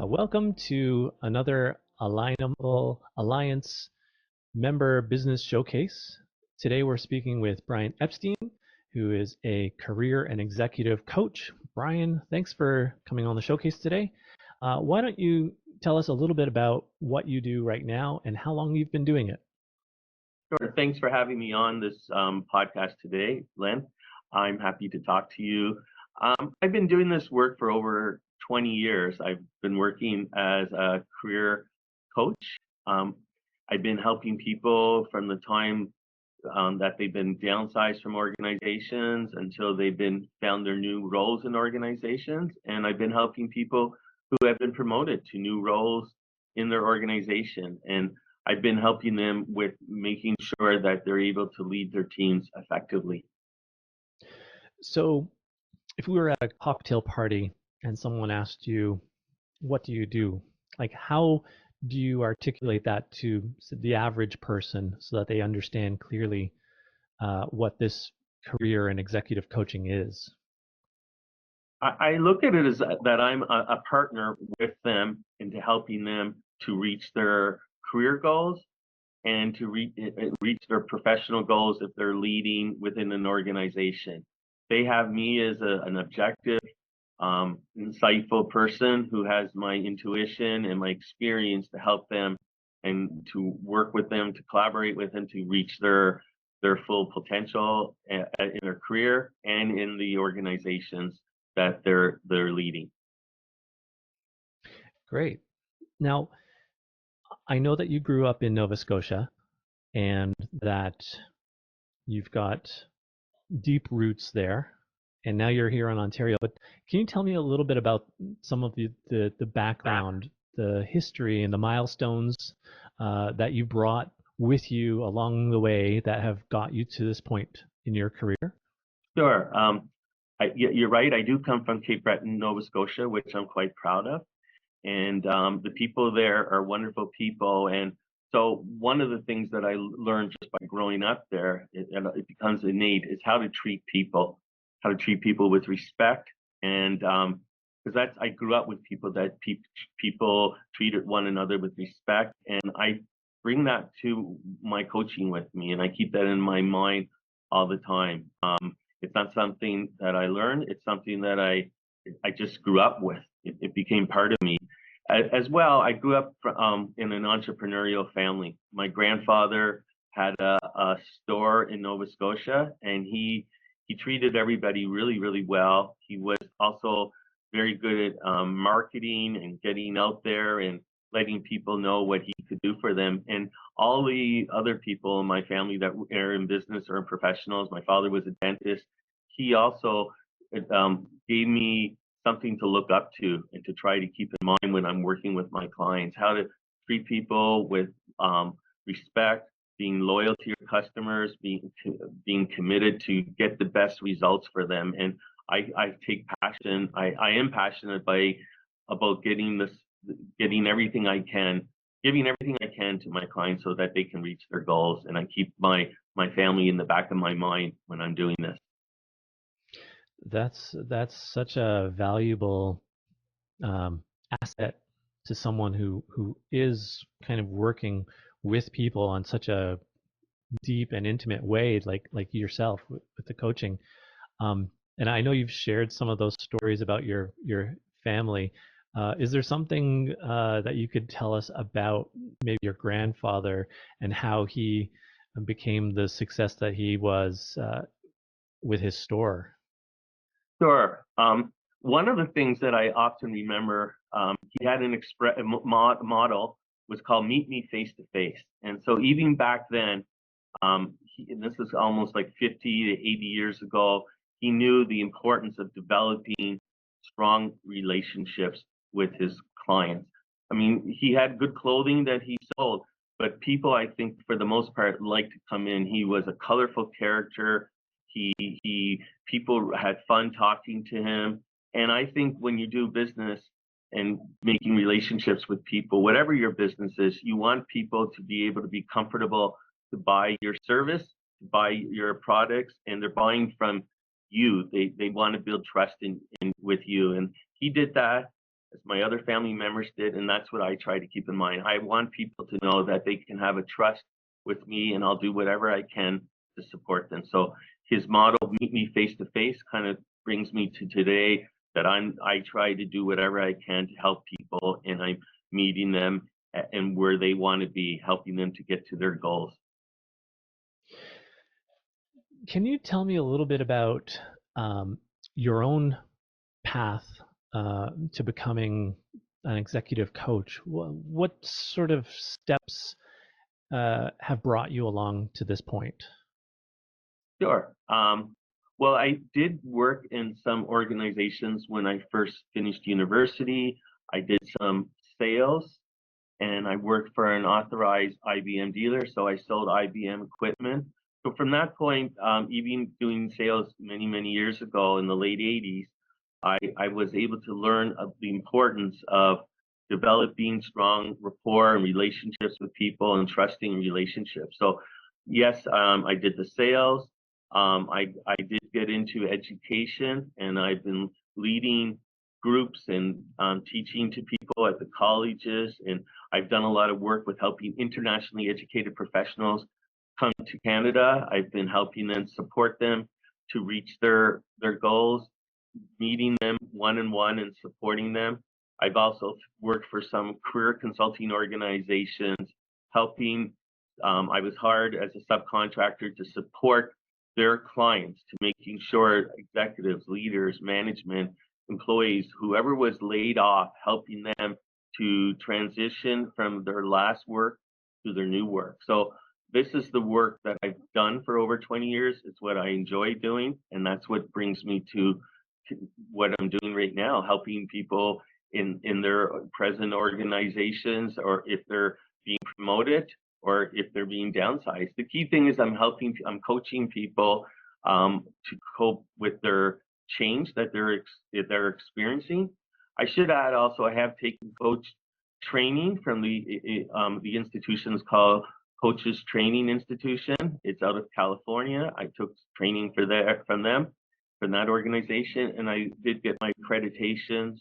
Welcome to another Alignable Alliance member business showcase. Today we're speaking with Brian Epstein, who is a career and executive coach. Brian, thanks for coming on the showcase today. Why don't you tell us a little bit about what you do right now and how long you've been doing it? Sure. Thanks for having me on this podcast today, Len. I'm happy to talk to you. I've been doing this work for over 20 years. I've been working as a career coach. I've been helping people from the time that they've been downsized from organizations until they've been found their new roles in organizations. And I've been helping people who have been promoted to new roles in their organization. And I've been helping them with making sure that they're able to lead their teams effectively. So if we were at a cocktail party and someone asked you, what do you do? Like, how do you articulate that to the average person so that they understand clearly what this career and executive coaching is? I look at it as that I'm a partner with them into helping them to reach their career goals and to reach their professional goals if they're leading within an organization. They have me as an objective, insightful person who has my intuition and my experience to help them and to work with them, to collaborate with them to reach their full potential in their career and in the organizations that they're leading. Great. Now, I know that you grew up in Nova Scotia and that you've got deep roots there, and now you're here in Ontario. But can you tell me a little bit about some of the background, the history, and the milestones that you brought with you along the way that have got you to this point in your career? Sure. You're right. I do come from Cape Breton, Nova Scotia, which I'm quite proud of. And the people there are wonderful people. And so one of the things that I learned just by growing up there, it becomes innate, is how to treat people with respect. And because I grew up with people that people treated one another with respect. And I bring that to my coaching with me. And I keep that in my mind all the time. It's not something that I learned. It's something that I just grew up with. It became part of me. As well, I grew up in an entrepreneurial family. My grandfather had a store in Nova Scotia, and he treated everybody really, really well. He was also very good at marketing and getting out there and letting people know what he could do for them. And all the other people in my family that are in business or in professionals, my father was a dentist. He also gave me something to look up to and to try to keep in mind when I'm working with my clients, how to treat people with respect, being loyal to your customers, being committed to get the best results for them. And I take passion. I am passionate about giving everything I can to my clients so that they can reach their goals. And I keep my family in the back of my mind when I'm doing this. That's such a valuable asset to someone who is kind of working with people on such a deep and intimate way, like yourself with the coaching. And I know you've shared some of those stories about your family. Is there something that you could tell us about maybe your grandfather and how he became the success that he was with his store? Sure. One of the things that I often remember, he had an model was called "Meet Me Face to Face," and so even back then, this is almost like 50 to 80 years ago, he knew the importance of developing strong relationships with his clients. I mean, he had good clothing that he sold, but people, I think, for the most part, liked to come in. He was a colorful character. People had fun talking to him. And I think when you do business and making relationships with people, whatever your business is, you want people to be able to be comfortable to buy your service, to buy your products, and they're buying from you. They want to build trust in with you. And he did that as my other family members did, and that's what I try to keep in mind. I want people to know that they can have a trust with me, and I'll do whatever I can to support them. So his motto, "Meet me face to face," kind of brings me to today, that I try to do whatever I can to help people, and I'm meeting them and where they want to be, helping them to get to their goals. Can you tell me a little bit about your own path to becoming an executive coach? What sort of steps have brought you along to this point? Sure. Well, I did work in some organizations when I first finished university. I did some sales, and I worked for an authorized IBM dealer, so I sold IBM equipment. So from that point, even doing sales many, many years ago in the late 80s, I was able to learn of the importance of developing strong rapport and relationships with people and trusting relationships. So yes, I did the sales. I did get into education, and I've been leading groups and teaching to people at the colleges. And I've done a lot of work with helping internationally educated professionals come to Canada. I've been helping them, support them to reach their goals, meeting them one-on-one and supporting them. I've also worked for some career consulting organizations, helping. I was hired as a subcontractor to support their clients, to making sure executives, leaders, management, employees, whoever was laid off, helping them to transition from their last work to their new work. So this is the work that I've done for over 20 years. It's what I enjoy doing, and that's what brings me to what I'm doing right now, helping people in their present organizations, or if they're being promoted or if they're being downsized. The key thing is I'm coaching people to cope with their change that they're experiencing. I should add also, I have taken coach training from the institution's called Coaches Training Institution. It's out of California. I took training from them, from that organization, and I did get my accreditations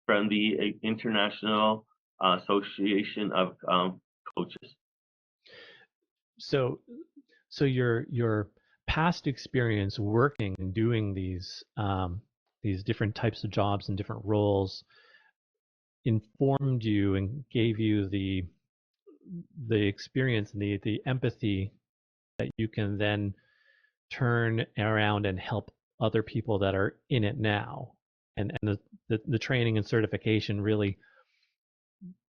from the International Association of Coaches. So, so your past experience working and doing these different types of jobs and different roles informed you and gave you the experience and the empathy that you can then turn around and help other people that are in it now. And the training and certification really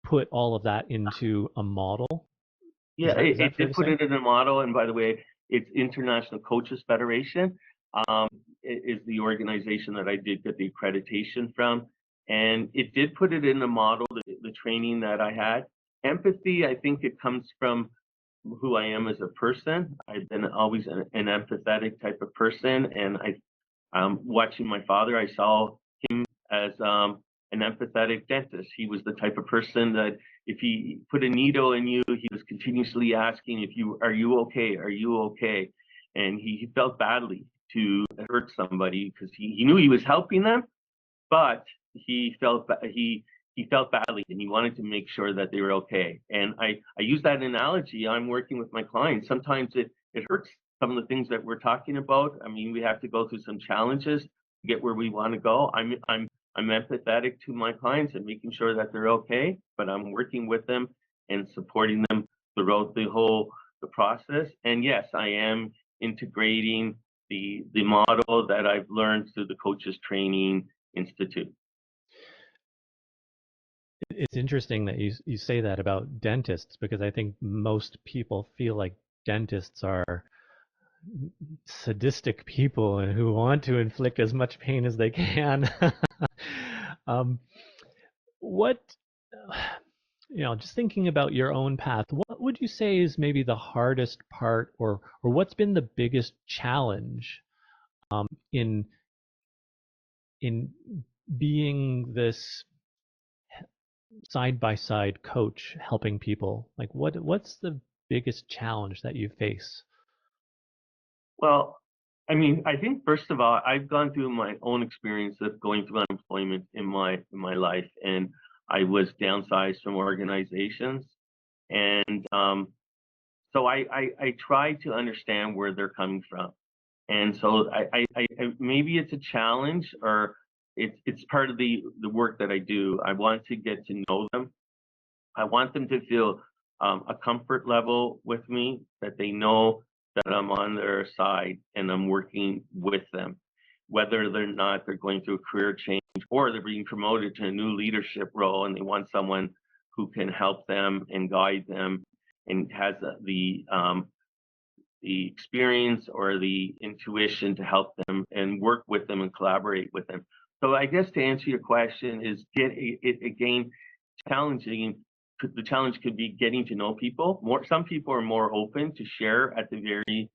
put all of that into a model. Yeah, Is that it fair did to put say? it in a model, and by the way, it's International Coaches Federation. Is the organization that I did get the accreditation from, and it did put it in a model, the training that I had. Empathy, I think it comes from who I am as a person. I've been always an empathetic type of person, and watching my father, I saw him as an empathetic dentist. He was the type of person that if he put a needle in you, he was continuously asking if are you okay? Are you okay? And he felt badly to hurt somebody because he knew he was helping them, but he felt badly, and he wanted to make sure that they were okay. And I use that analogy. I'm working with my clients. Sometimes it hurts, some of the things that we're talking about. I mean, we have to go through some challenges to get where we want to go. I'm empathetic to my clients and making sure that they're okay, but I'm working with them and supporting them throughout the process. And yes, I am integrating the model that I've learned through the Coaches Training Institute. It's interesting that you say that about dentists, because I think most people feel like dentists are sadistic people and who want to inflict as much pain as they can. um, what just thinking about your own path, what would you say is maybe the hardest part, or what's been the biggest challenge in being this side by side coach helping people? Like what's the biggest challenge that you face? Well, I mean, I think first of all, I've gone through my own experience of going through unemployment in my life, and I was downsized from organizations. And so I try to understand where they're coming from. And so I maybe it's a challenge, or it's part of the work that I do. I want to get to know them. I want them to feel a comfort level with me, that they know that I'm on their side and I'm working with them, whether they're not they're going through a career change or they're being promoted to a new leadership role and they want someone who can help them and guide them and has the experience or the intuition to help them and work with them and collaborate with them. So I guess to answer your question is get it again challenging. The challenge could be getting to know people more. Some people are more open to share at the very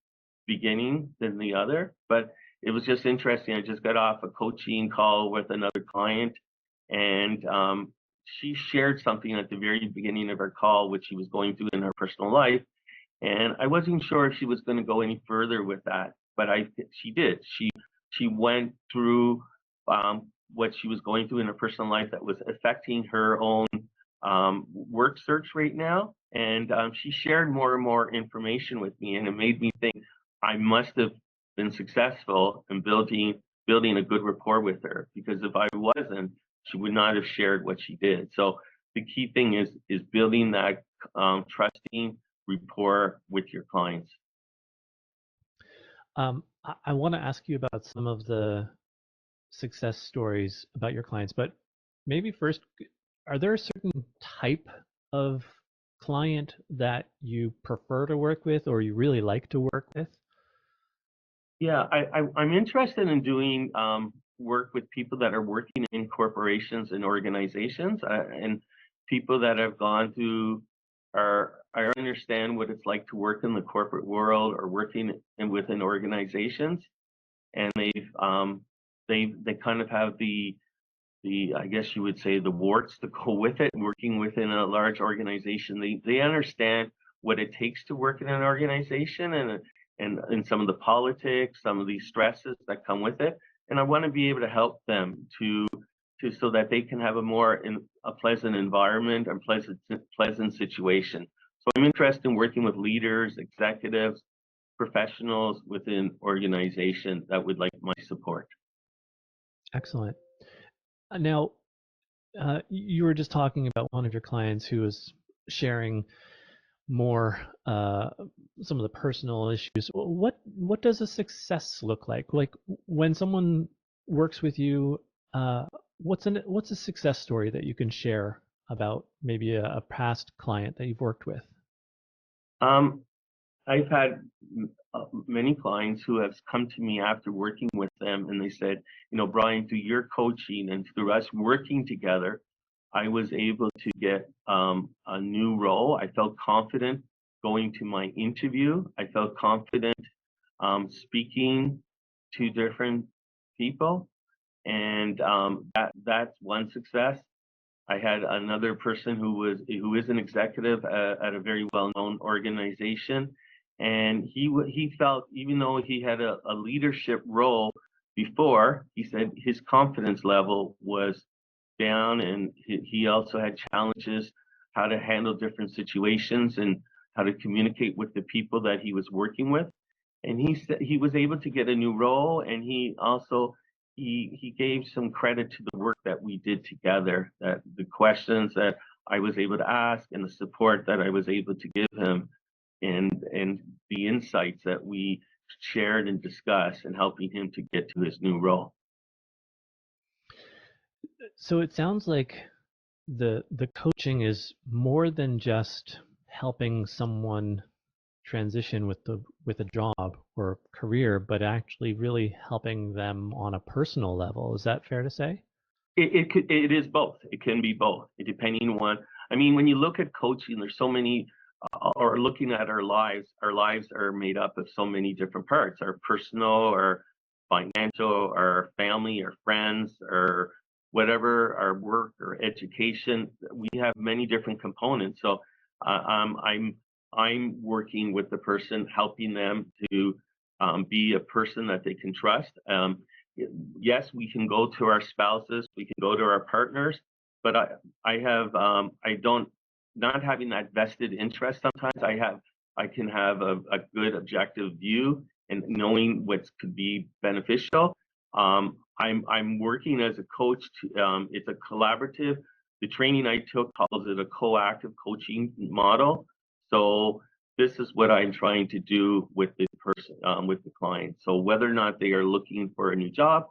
beginning than the other, but it was just interesting. I just got off a coaching call with another client, and she shared something at the very beginning of her call, which she was going through in her personal life, and I wasn't sure if she was going to go any further with that, but she did. She went through what she was going through in her personal life that was affecting her own work search right now, and she shared more and more information with me, and it made me think I must have been successful in building a good rapport with her, because if I wasn't, she would not have shared what she did. So the key thing is building that trusting rapport with your clients. I want to ask you about some of the success stories about your clients, but maybe first, are there a certain type of client that you prefer to work with or you really like to work with? Yeah, I'm interested in doing work with people that are working in corporations and organizations, and people that have gone through I understand what it's like to work in the corporate world or working within organizations, and they kind of have the I guess you would say the warts to go with it. Working within a large organization, they understand what it takes to work in an organization, and some of the politics, some of these stresses that come with it. And I want to be able to help them to so that they can have a pleasant environment and pleasant situation. So I'm interested in working with leaders, executives, professionals within organizations that would like my support. Excellent. Now, you were just talking about one of your clients who was sharing more some of the personal issues. What does a success look like? Like when someone works with you, what's a success story that you can share about maybe a past client that you've worked with? Um, I've had many clients who have come to me after working with them, and they said, Brian, through your coaching and through us working together, I was able to get a new role. I felt confident going to my interview. I felt confident speaking to different people, and that's one success. I had another person who is an executive at a very well-known organization, and he felt, even though he had a leadership role before, he said his confidence level was down, and he also had challenges how to handle different situations and how to communicate with the people that he was working with. And he said he was able to get a new role, and he also he gave some credit to the work that we did together, that the questions that I was able to ask and the support that I was able to give him, and the insights that we shared and discussed, and helping him to get to his new role. So it sounds like the coaching is more than just helping someone transition with a job or career, but actually really helping them on a personal level. Is that fair to say? It is both. It can be both, depending on. I mean, when you look at coaching, there's so many, or looking at our lives. Our lives are made up of so many different parts: our personal, our financial, our family, our friends, or whatever, our work or education. We have many different components. So I'm working with the person, helping them to be a person that they can trust. Yes, we can go to our spouses, we can go to our partners, but I have I don't not having that vested interest. Sometimes I can have a good objective view and knowing what could be beneficial. I'm working as a coach. It's a collaborative. The training I took calls it a coactive coaching model. So this is what I'm trying to do with the person, with the client. So whether or not they are looking for a new job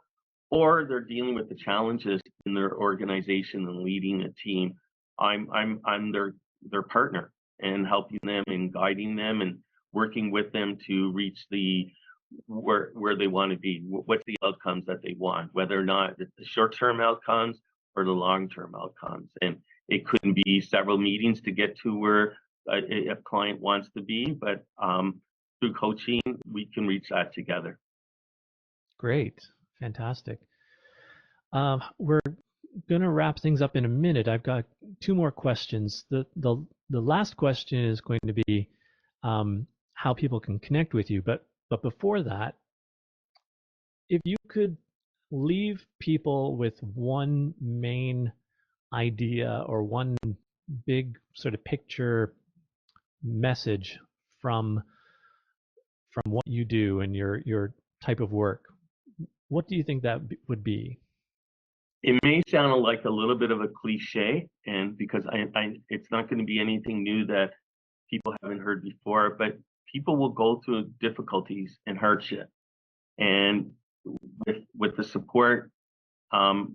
or they're dealing with the challenges in their organization and leading a team, I'm their partner and helping them and guiding them and working with them to reach where they want to be. What's the outcomes that they want, whether or not it's the short-term outcomes or the long-term outcomes. And it couldn't be several meetings to get to where a client wants to be, but through coaching, we can reach that together. Great. Fantastic. We're going to wrap things up in a minute. I've got two more questions. The last question is going to be how people can connect with you. But before that, if you could leave people with one main idea or one big sort of picture message from what you do and your type of work, what do you think that would be? It may sound like a little bit of a cliche, and because it's not going to be anything new that people haven't heard before, but people will go through difficulties and hardship, and with the support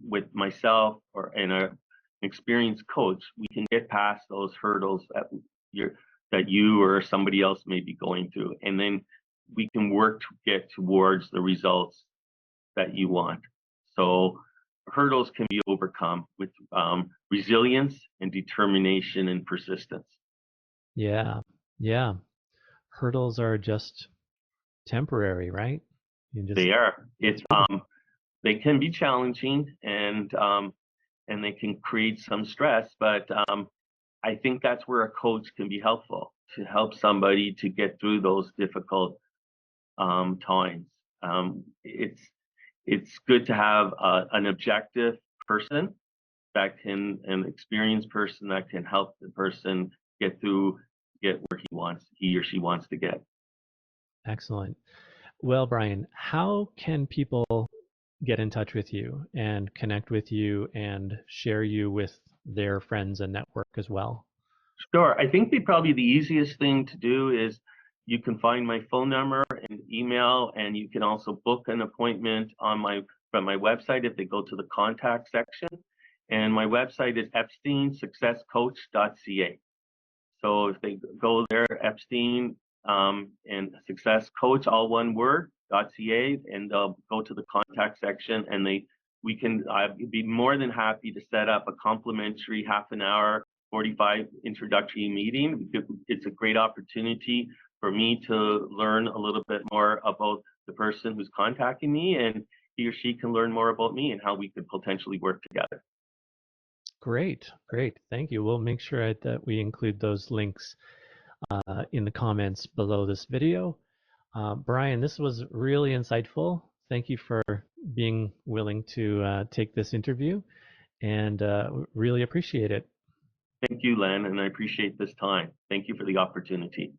with myself or an experienced coach, we can get past those hurdles that you or somebody else may be going through, and then we can work to get towards the results that you want. So hurdles can be overcome with resilience and determination and persistence. Yeah, yeah. Hurdles are just temporary, right? You just They are. They can be challenging and they can create some stress, but I think that's where a coach can be helpful to help somebody to get through those difficult times. It's good to have an objective person an experienced person that can help the person get where he or she wants to get. excellent. Well, Brian, how can people get in touch with you and connect with you and share you with their friends and network as well? Sure. I think probably the easiest thing to do is you can find my phone number and email, and you can also book an appointment on from my website if they go to the contact section. And my website is epsteinsuccesscoach.ca. So if they go there, Epstein and Success Coach, all one word, .ca, and they'll go to the contact section, and I'd be more than happy to set up a complimentary half an hour, 45 introductory meeting. It's a great opportunity for me to learn a little bit more about the person who's contacting me, and he or she can learn more about me and how we could potentially work together. Great, great. Thank you. We'll make sure that we include those links in the comments below this video. Brian, this was really insightful. Thank you for being willing to take this interview, and really appreciate it. Thank you, Len, and I appreciate this time. Thank you for the opportunity.